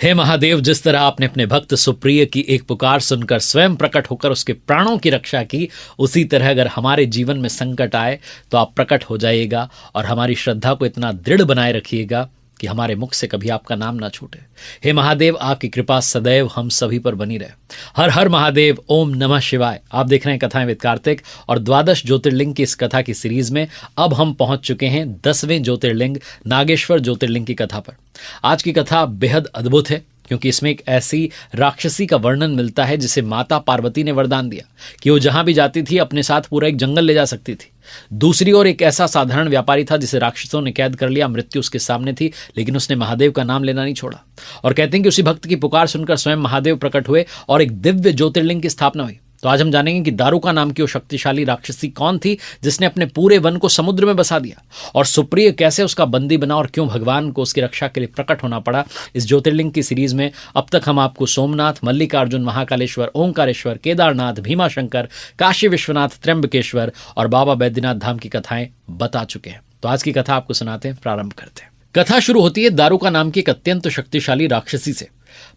हे महादेव, जिस तरह आपने अपने भक्त सुप्रिय की एक पुकार सुनकर स्वयं प्रकट होकर उसके प्राणों की रक्षा की, उसी तरह अगर हमारे जीवन में संकट आए तो आप प्रकट हो जाइएगा और हमारी श्रद्धा को इतना दृढ़ बनाए रखिएगा कि हमारे मुख से कभी आपका नाम ना छूटे। हे महादेव, आपकी कृपा सदैव हम सभी पर बनी रहे। हर हर महादेव, ओम नमः शिवाय। आप देख रहे हैं कथाएं विद कार्तिक और द्वादश ज्योतिर्लिंग की इस कथा की सीरीज में अब हम पहुंच चुके हैं 10वें ज्योतिर्लिंग नागेश्वर ज्योतिर्लिंग की कथा पर। आज की कथा बेहद अद्भुत है क्योंकि इसमें एक ऐसी राक्षसी का वर्णन मिलता है जिसे माता पार्वती ने वरदान दिया कि वो जहां भी जाती थी अपने साथ पूरा एक जंगल ले जा सकती थी। दूसरी ओर एक ऐसा साधारण व्यापारी था जिसे राक्षसों ने कैद कर लिया, मृत्यु उसके सामने थी, लेकिन उसने महादेव का नाम लेना नहीं छोड़ा। और कहते हैं कि उसी भक्त की पुकार सुनकर स्वयं महादेव प्रकट हुए और एक दिव्य ज्योतिर्लिंग की स्थापना हुई। तो आज हम जानेंगे कि दारुका नाम की वो शक्तिशाली राक्षसी कौन थी जिसने अपने पूरे वन को समुद्र में बसा दिया, और सुप्रिय कैसे उसका बंदी बना और क्यों भगवान को उसकी रक्षा के लिए प्रकट होना पड़ा। इस ज्योतिर्लिंग की सीरीज में अब तक हम आपको सोमनाथ, मल्लिकार्जुन, महाकालेश्वर, ओंकारेश्वर, केदारनाथ, भीमाशंकर, काशी विश्वनाथ, त्र्यंबकेश्वर और बाबा बैद्यनाथ धाम की कथाएं बता चुके हैं। तो आज की कथा आपको सुनाते हैं, प्रारंभ करते हैं। कथा शुरू होती है दारुका नाम की एक अत्यंत शक्तिशाली राक्षसी से।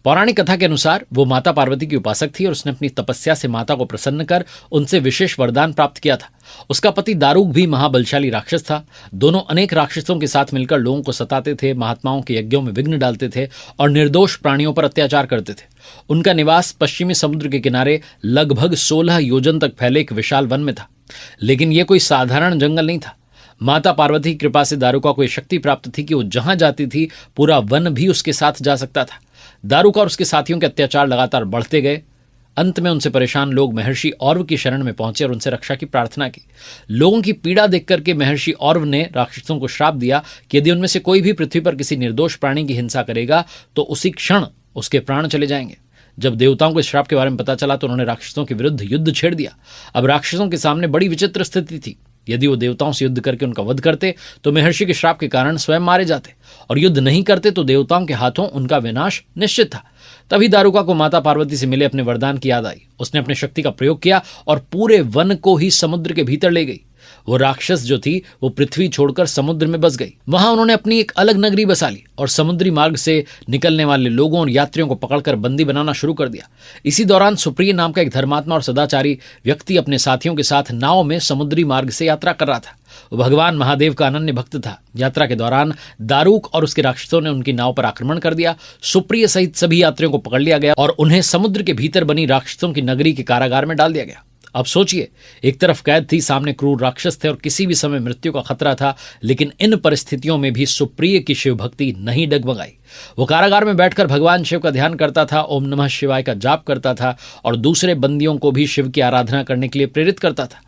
पौराणिक कथा के अनुसार वो माता पार्वती की उपासक थी और उसने अपनी तपस्या से माता को प्रसन्न कर उनसे विशेष वरदान प्राप्त किया था। उसका पति दारुक भी महाबलशाली राक्षस था। दोनों अनेक राक्षसों के साथ मिलकर लोगों को सताते थे, महात्माओं के यज्ञों में विघ्न डालते थे और निर्दोष प्राणियों पर अत्याचार करते थे। उनका निवास पश्चिमी समुद्र के किनारे लगभग 16 योजन तक फैले एक विशाल वन में था। लेकिन यह कोई साधारण जंगल नहीं था। माता पार्वती की कृपा से दारुका को यह शक्ति प्राप्त थी कि वो जहां जाती थी पूरा वन भी उसके साथ जा सकता था। दारुका और उसके साथियों के अत्याचार लगातार बढ़ते गए। अंत में उनसे परेशान लोग महर्षि औरव की शरण में पहुंचे और उनसे रक्षा की प्रार्थना की। लोगों की पीड़ा देखकर के महर्षि औरव ने राक्षसों को श्राप दिया कि यदि उनमें से कोई भी पृथ्वी पर किसी निर्दोष प्राणी की हिंसा करेगा तो उसी क्षण उसके प्राण चले जाएंगे। जब देवताओं को इस श्राप के बारे में पता चला तो उन्होंने राक्षसों के विरुद्ध युद्ध छेड़ दिया। अब राक्षसों के सामने बड़ी विचित्र स्थिति थी। यदि वो देवताओं से युद्ध करके उनका वध करते तो महर्षि के श्राप के कारण स्वयं मारे जाते, और युद्ध नहीं करते तो देवताओं के हाथों उनका विनाश निश्चित था। तभी दारुका को माता पार्वती से मिले अपने वरदान की याद आई। उसने अपने शक्ति का प्रयोग किया और पूरे वन को ही समुद्र के भीतर ले गई। वो राक्षस जो थी वो पृथ्वी छोड़कर समुद्र में बस गई। वहां उन्होंने अपनी एक अलग नगरी बसा ली और समुद्री मार्ग से निकलने वाले लोगों और यात्रियों को पकड़कर बंदी बनाना शुरू कर दिया। इसी दौरान सुप्रिय नाम का एक धर्मात्मा और सदाचारी व्यक्ति अपने साथियों के साथ नाव में समुद्री मार्ग से यात्रा कर रहा था। वो भगवान महादेव का अनन्य भक्त था। यात्रा के दौरान दारुक और उसके राक्षसों ने उनकी नाव पर आक्रमण कर दिया। सुप्रिय सहित सभी यात्रियों को पकड़ लिया गया और उन्हें समुद्र के भीतर बनी राक्षसों की नगरी के कारागार में डाल दिया गया। अब सोचिए, एक तरफ कैद थी, सामने क्रूर राक्षस थे और किसी भी समय मृत्यु का खतरा था, लेकिन इन परिस्थितियों में भी सुप्रिय की शिव भक्ति नहीं डगमगाई। वो कारागार में बैठकर भगवान शिव का ध्यान करता था, ओम नमः शिवाय का जाप करता था और दूसरे बंदियों को भी शिव की आराधना करने के लिए प्रेरित करता था।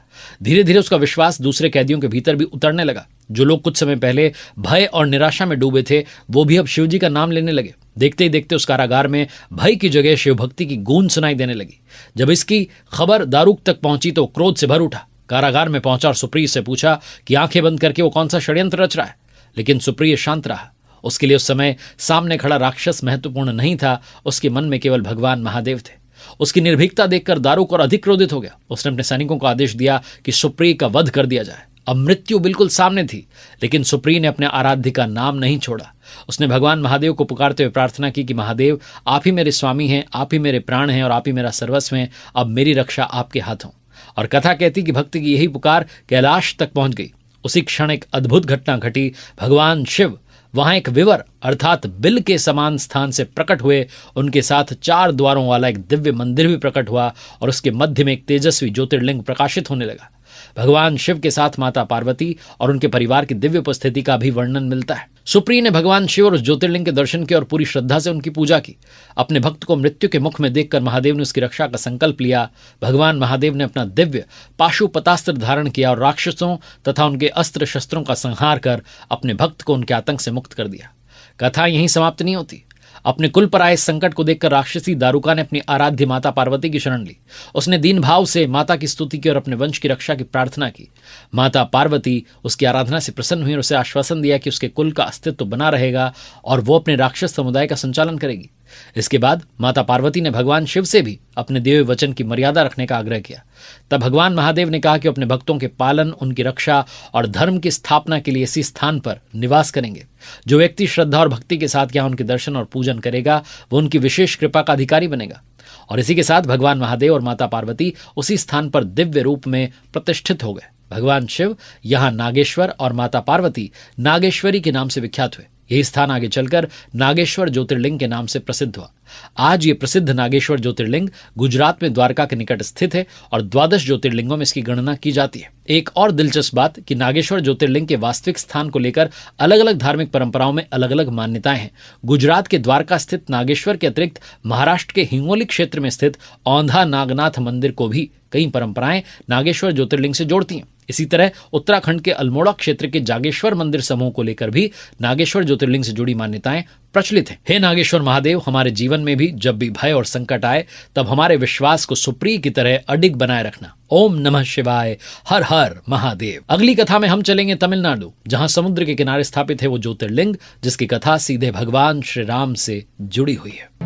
धीरे धीरे उसका विश्वास दूसरे कैदियों के भीतर भी उतरने लगा। जो लोग कुछ समय पहले भय और निराशा में डूबे थे वो भी अब शिवजी का नाम लेने लगे। देखते ही देखते उस कारागार में भय की जगह शिव भक्ति की गूंज सुनाई देने लगी। जब इसकी खबर दारुक तक पहुंची तो क्रोध से भर उठा। कारागार में पहुंचा और सुप्रिय से पूछा कि आंखें बंद करके वो कौन सा षड्यंत्र रच रहा है। लेकिन सुप्रिय शांत रहा। उसके लिए उस समय सामने खड़ा राक्षस महत्वपूर्ण नहीं था, उसके मन में केवल भगवान महादेव थे। उसकी निर्भीकता देखकर दारुक और अधिक क्रोधित हो गया। उसने अपने सैनिकों को आदेश दिया कि सुप्रिय का वध कर दिया जाए। अब मृत्यु बिल्कुल सामने थी, लेकिन सुप्रिय ने अपने आराध्य का नाम नहीं छोड़ा। उसने भगवान महादेव को पुकारते हुए प्रार्थना की कि महादेव, आप ही मेरे स्वामी हैं, आप ही मेरे प्राण हैं और आप ही मेरा सर्वस्व हैं। अब मेरी रक्षा आपके हाथों। और कथा कहती कि भक्त की यही पुकार कैलाश तक पहुंच गई। उसी क्षण एक अद्भुत घटना घटी। भगवान शिव वहां एक विवर अर्थात बिल के समान स्थान से प्रकट हुए। उनके साथ 4 द्वारों वाला एक दिव्य मंदिर भी प्रकट हुआ और उसके मध्य में एक तेजस्वी ज्योतिर्लिंग प्रकाशित होने लगा। भगवान शिव के साथ माता पार्वती और उनके परिवार की दिव्य उपस्थिति का भी वर्णन मिलता है। सुप्रिय ने भगवान शिव और उस ज्योतिर्लिंग के दर्शन किए और पूरी श्रद्धा से उनकी पूजा की। अपने भक्त को मृत्यु के मुख में देखकर महादेव ने उसकी रक्षा का संकल्प लिया। भगवान महादेव ने अपना दिव्य पाशुपतास्त्र धारण किया और राक्षसों तथा उनके अस्त्र शस्त्रों का संहार कर अपने भक्त को उनके आतंक से मुक्त कर दिया। कथा यहीं समाप्त नहीं होती। अपने कुल पर आए संकट को देखकर राक्षसी दारुका ने अपनी आराध्य माता पार्वती की शरण ली। उसने दीन भाव से माता की स्तुति की और अपने वंश की रक्षा की प्रार्थना की। माता पार्वती उसकी आराधना से प्रसन्न हुई और उसे आश्वासन दिया कि उसके कुल का अस्तित्व बना रहेगा और वो अपने राक्षस समुदाय का संचालन करेगी। इसके बाद माता पार्वती ने भगवान शिव से भी अपने दिए हुए वचन की मर्यादा रखने का आग्रह किया। तब भगवान महादेव ने कहा कि अपने भक्तों के पालन, उनकी रक्षा और धर्म की स्थापना के लिए इसी स्थान पर निवास करेंगे। जो व्यक्ति श्रद्धा और भक्ति के साथ यहाँ उनके दर्शन और पूजन करेगा वो उनकी विशेष कृपा का अधिकारी बनेगा। और इसी के साथ भगवान महादेव और माता पार्वती उसी स्थान पर दिव्य रूप में प्रतिष्ठित हो गए। भगवान शिव यहाँ नागेश्वर और माता पार्वती नागेश्वरी के नाम से विख्यात हुए। यही स्थान आगे चलकर नागेश्वर ज्योतिर्लिंग के नाम से प्रसिद्ध हुआ। आज ये प्रसिद्ध नागेश्वर ज्योतिर्लिंग गुजरात में द्वारका के निकट स्थित है और 12 ज्योतिर्लिंगों में इसकी गणना की जाती है। एक और दिलचस्प बात कि नागेश्वर ज्योतिर्लिंग के वास्तविक स्थान को लेकर अलग अलग धार्मिक परंपराओं में अलग अलग मान्यताएं हैं। गुजरात के द्वारका स्थित नागेश्वर के अतिरिक्त महाराष्ट्र के हिंगोली क्षेत्र में स्थित औंधा नागनाथ मंदिर को भी कई परंपराएं नागेश्वर ज्योतिर्लिंग से जोड़ती हैं। इसी तरह उत्तराखंड के अल्मोड़ा क्षेत्र के जागेश्वर मंदिर समूह को लेकर भी नागेश्वर ज्योतिर्लिंग से जुड़ी मान्यताएं प्रचलित हैं। हे नागेश्वर महादेव, हमारे जीवन में भी जब भी भय और संकट आए तब हमारे विश्वास को सुप्रिय की तरह अडिग बनाए रखना। ओम नमः शिवाय। हर हर महादेव। अगली कथा में हम चलेंगे तमिलनाडु, जहां समुद्र के किनारे स्थापित है वो ज्योतिर्लिंग जिसकी कथा सीधे भगवान श्री राम से जुड़ी हुई है।